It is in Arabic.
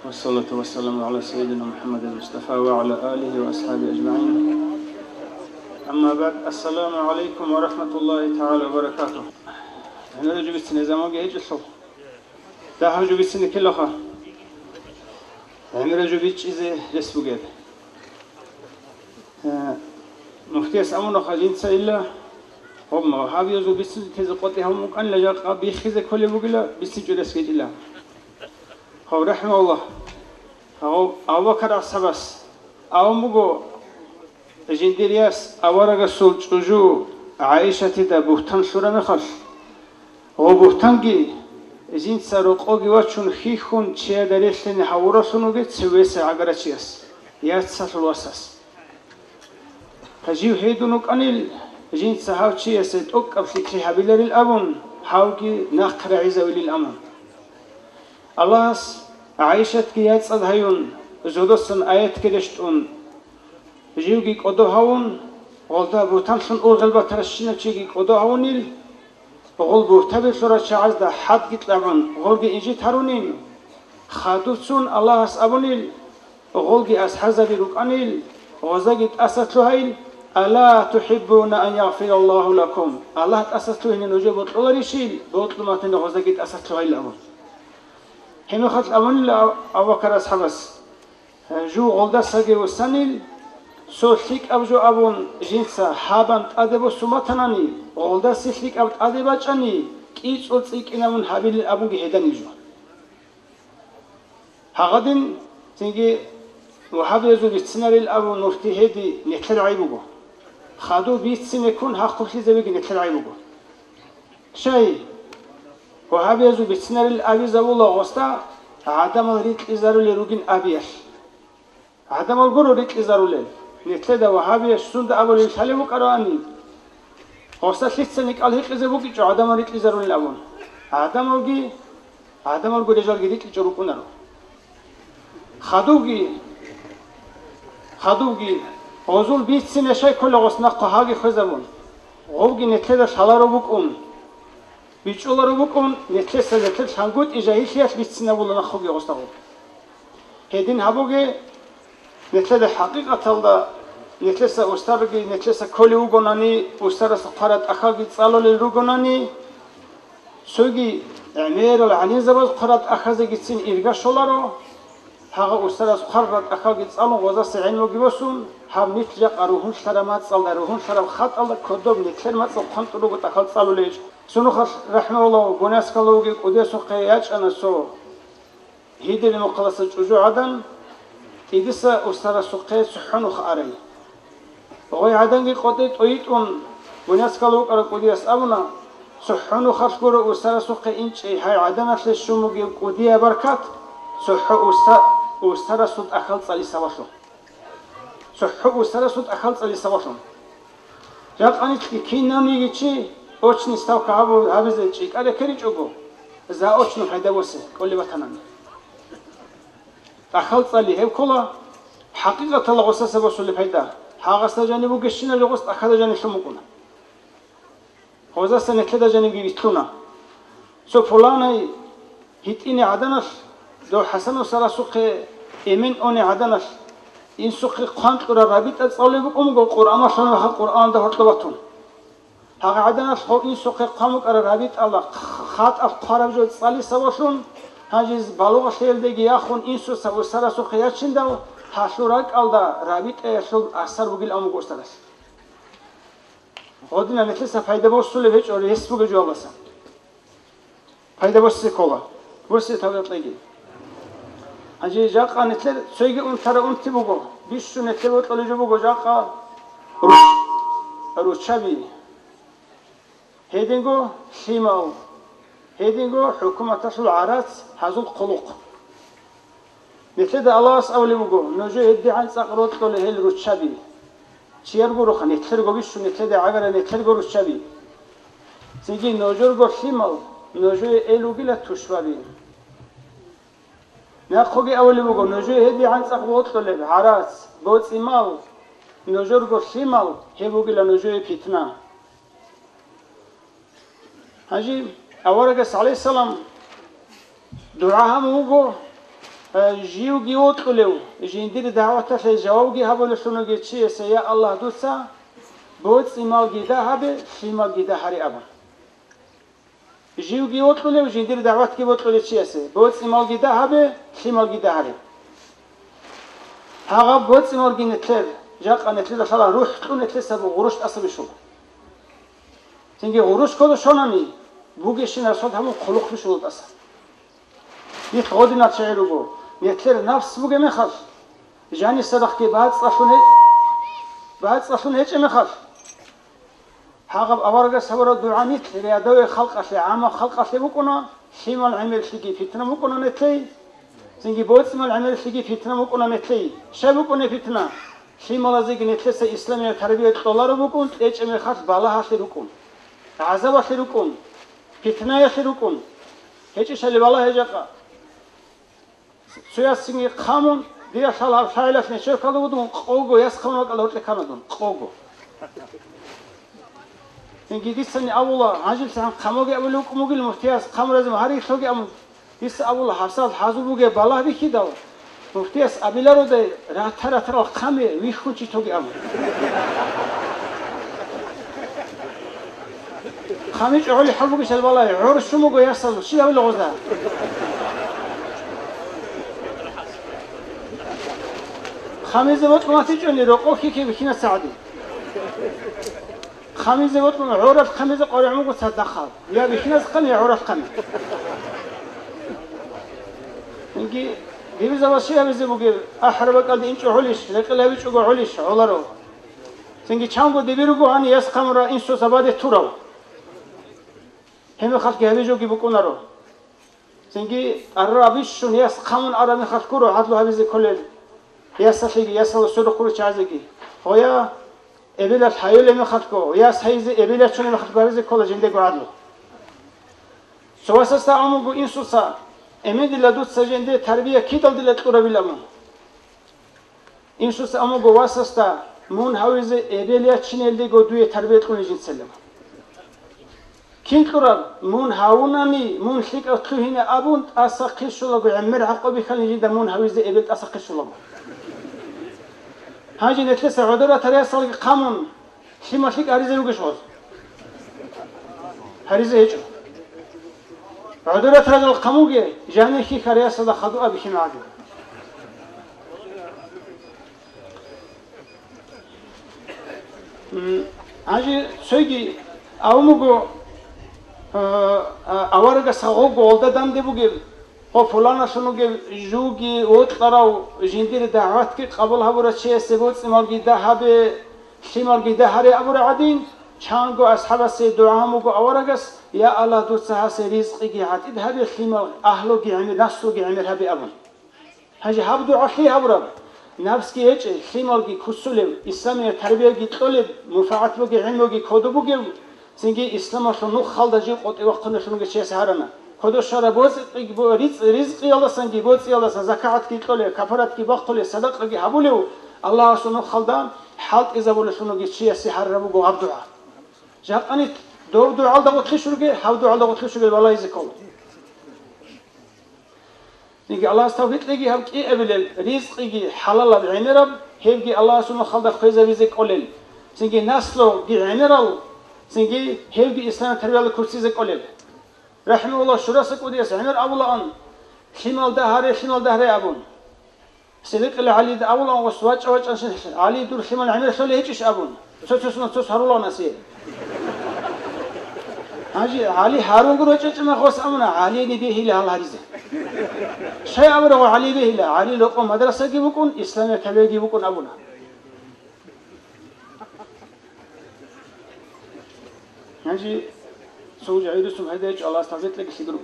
والصلاة والسلام على سيدنا محمد المصطفى وعلى آله وأصحابه أجمعين. أما بعد، السلام عليكم ورحمة الله تعالى وبركاته. هنا رجوا بسنة زمان جاي جلسوا. ده هجوا بسنة كلها. هنا رجوا بيتش إذا جسوا جاب. مفتي أسأمنا خالين سئلة. هم هابي يزو بسنة تزقطي هم ممكن لجاء بيخذ كل بقولة بسجود اسكت الله. هو رحمه الله. هو أبو بكر الصباس. أو مجو جندرياس أورق السلج وجو عائشة تدا بوتان سورة مخش. هو بوتانجي زين سرق أوجي واتشون خيخون شيء دريسلني حورسونو جت سويس عقرتشياس. ياتسال الوساس. فجيو هيدونك أنيل جين سهاو شيء سيد أوك أبسيكلي حبيلر الأبون حاوكي ناقر عزة ولي الأمام. الله عائشة كيات صدهيون زودسن آيات كدشتون جيوجي قدوهون غلطا بوتامسن أوغلبا ترشينا تشيجي قدوهونيل غل بوتابي سورة شعز دا حد جتلعون غلقي إنجي تارونين خادوتسون الله أسأبونيل غلقي أسحزة بروكانيل غزاقيت أساتلوهيل ألا تحبون أن يغفر الله لكم الله أساتلوهين نجيب بطلو ريشيل بطلو ماتين غزاقيت أساتلوهيل أبون هنا خط أبون أبو بكر أصحابس جو غلدا سجى وسنيل سوسيك أبجو أبون جنسا حابن أدب سماتناني غلدا سيسيك أبد أدباجاني كيس أوتسيك إنامون حبيل أبون جهدان يجوا هقدين تيجي وحاب يزو بيتسنار الأبون نفتي هدي نتلر عيبوجو خادو بيتسن يكون هاخوشي زبيج نتلر عيبوجو شيء وحاب يزو بيتسنار الأبي زبولا غستا عدم الريت إزارو لروجين أبيش عدم الجرو ريت إزارو لين نتلدا وحاب يشسون ده أول يسالمو كرواني غستا سيتسنيك على هيك إزبوكي جو عدم الريت إزارو للأبون عدم الجو رجال جديد يجرو كنارو خدوجي غزول بيتسن شيء كل غسنا قهاجي خزبون غوجي نتلدا شالارو بكون بيجولارو بكون نتلدا شانجود إجاهيشياش بيتسنا ولا نخوجي غستا هدين هابوجي نتلدا حقيقة الله نتلسا أسترجي نتلسا كل وجناني أستر سقارات أخاجي تصالو للوجناني سوجي عمير العنين زبز قارات أخازي جتسين إرجع شلارو هذا أستر سقارات أخاجي تصالو وزا سعين وجبسون هم نتلجا قروهن شرمات صال دروهن شرم خط الله كدوب نتلر ما صبحن تلوج تخل صالو ليج سنخش رحمه الله جناس كلوجي قديس قياج أنا سو هيدي المقلص الجوع عدن إذا أستر سقيت سحن وخاري وغي عدنجي قديت أيتون وناس كلوك على قديس أبنا سحن وخرجور أستر سقي إنش هاي عدنا في الشموج قديا بركات سح أستر صد أخل صلي سواسو سح أستر صد أخل صلي سواسو جاب أنيت كينا ميجي أوش نستوى كعبو هذا الشيء على كريج أبو إذا أوش نحيدا وسه كل بتنامي أخلط صلي هي كلها حقيقة الله غصة بسول بهيدا حاجة جانبو قشنا لغص أخذ جانب شموكنا خوزا سنة كذا جانب بيتلونا سو فلانة هيتيني عدناش دو حسن وسلا سوق إمين أوني عدناش إن سوق قانت كرا رابط أتصالي بكم القرآن شنو القرآن ده هرتبطون هذا عدناش هو إن سوق قامك على رابط الله خات أفقار بجود صلي سواشون هاجز بالغ خيل دقي ياخون إنسو سوسرا سخيات شنداو حشورك ألدا رابط أشل أثر بقول أمو قسترس خدنا نتلسه فايدة بوسول بيج أو يسبو بجوا بس فايدة بوسي كولا بوسي تابع تلاقي هجي جاكا نتل سويجي ترى تبوجو بيشو نتل وتلو جبوجو جاكا روشابي هيدينغو شيماو هيدينغو حكومة العراس هذول قلق مثل الله أولي بقول نجوا يدي عن سقروت كل هيل روشابي شير بروخ نتلقوا بيشو نتلقى عجلة نتلقوا روشابي سيجي نجور قشيمال نجوا إلو بلا تشوابي نأخذ أولي بقول نجوا يدي عن سقروت كل عراس بوت إمال نجور قشيمال هبو بلا نجوا بيتنا هجي أورجس عليه السلام دعاء موجو جیو گیوت کلیو جیندیر دعوتش جوابی هبولشونو گیچی است یا الله دوسا بود سیمال گیده هبه سیمال گیده هری ابا جیو گیوت کلیو جیندیر دعوت کی بود کلی چی است بود سیمال گیده هبه سیمال گیده هری هاغا بود سیمال گینتر جاق نتلی داشلا روح تو نتلی سب غروش اصل شو سینگی غروش کدو شونانی بوگشین ارسال همون خلق بشود اصل یه خودی نتشعرو گو يتلر نفس بوجي مخف جاني صدق كي بعد صفون هيك مخف حاقب أورجا سبرة دعانيت رياضة خلق أشي عامة خلق أشي بكونا شيما العمل شيء فتنة بكونا نتلي زنجي بوت ما العمل شيء فتنة بكونا نتلي شاب بكونا فتنة شيما لازم نتلي إسلامية تربية دولار بكون هيك مخف بالها شيء بكون عذاب شيء بكون فتنة شيء بكون هيك شيء بالله هيجا سوياسيني خامون ديا شالار شايلش نشير كانوا بدون قوغو ياس خامون قالوا لك كانوا بدون قوغو إنجي دي سنة أولا عاجل سان خاموجي أولوك موجي المفتياس خام لازم هاري شوجي أم ديس أولا حساس حازو بوجي بالله بيكي داو مفتياس أبيلارو ده راترا خامي ويشكون شيء توجي أم خاميش علي حبوجي شل بالله عور شو موجي ياسل شيء أبي لغزة خميزة وقت ما تيجي رقوق كي بكينا سعدي خميزة وقت ما عورة خميزة قارع موجود صدقها يا بكينا سقني عورة قمة إنكي ديبز واشياء بيزي بقول أحربك قال إنش عليش لكن لا بيش أقول عليش علارو إنكي شامبو دبيرو عني ياس خمرة إنشو سبادة تورو هم خلق هبيجو كي بكونارو إنكي الرابيش شون ياس خمن أرامي خلقورو عدلو هبيزي كلل ياسفيجي ياسل سورة كل شازجي هويا إبلة حيول مخدكو ياس هيز إبلة شون مخدكو هذا كل جندي قعدلو سواسة عمو بو إنسوسا أمد لدود سجندي تربية كيدل دلت قربيلامو إنسوسا عمو بو واسستا مون هاويز إبلة شنيلدي قدوية تربية كل جنس سلم كين قرب مون هاوناني مون شيك أطلوهنا أبون أساقش شلقو عمر عقبي خلي جدا مون هاويز إبلة أساقش شلقو هاجي نتلس عدرة ترى صار قامون شيء ماشيك هريزة يوجش واز هريزة هيجو عدرة ترى القاموجي جاني كي خريا صدا خدوا أبي شيء معدي هاجي سويجي أومجو أورجا ساقو قولدا دم دبوجي خب فلان شنوگه جوگی اوت قراو جندیر دعوت کی قبول هبورا چه سبوت سمالگی ده هبه شمالگی ده هری ابورا عدین چانگو اصحاب سی دعامو اورگس یا الله دو سه سی رزقی کی عدید هبه شمال اهلو کی عمل نسلو کی عمل هبه ابون هجی هب دعا کی هبورا نفس کی هچ شمالگی کسول اسلامی تربیه کی طلب مفاعت بگی علم بگی کدو بگی سنگی اسلام شنو خالدجی قط وقت نشونگه چه سهرانه خودش را باز رزقی الله سنگی باز الله سن زکات کی طلع کفارت کی وقت طلع صدقه کی حبوله الله سبحانه خالدان حالت إذا بقول شنو جيشي سحر ربو عبدوا جاب أني دو على ضغط خشوجي حاول على ضغط خشوجي والله يزكول نيجي الله استوفيت لقي هم كي قبل الرزق يجي حلال بعين رب هيجي الله سبحانه خالد خيزة بيزك قليل سنجي نسله بعين رب سنجي هيجي إسلام تربية الكرسي زك قليل رحمه الله شراسك وديس عمر أول أن شمال دهري أبون سيدك العلي ده أول أن وسواج أنشن علي دور شمال عمر سولي هيجش أبون سوس هرولو نسيه هاجي علي هارون قروش ما خوس أمنا علي نبيه له الهريزة شيء أمره علي به له علي لقوا مدرسة جيبكون إسلام كبير جيبكون أبونا هاجي سوج عيدو سوم هيدا الله استعزت لك سيدرو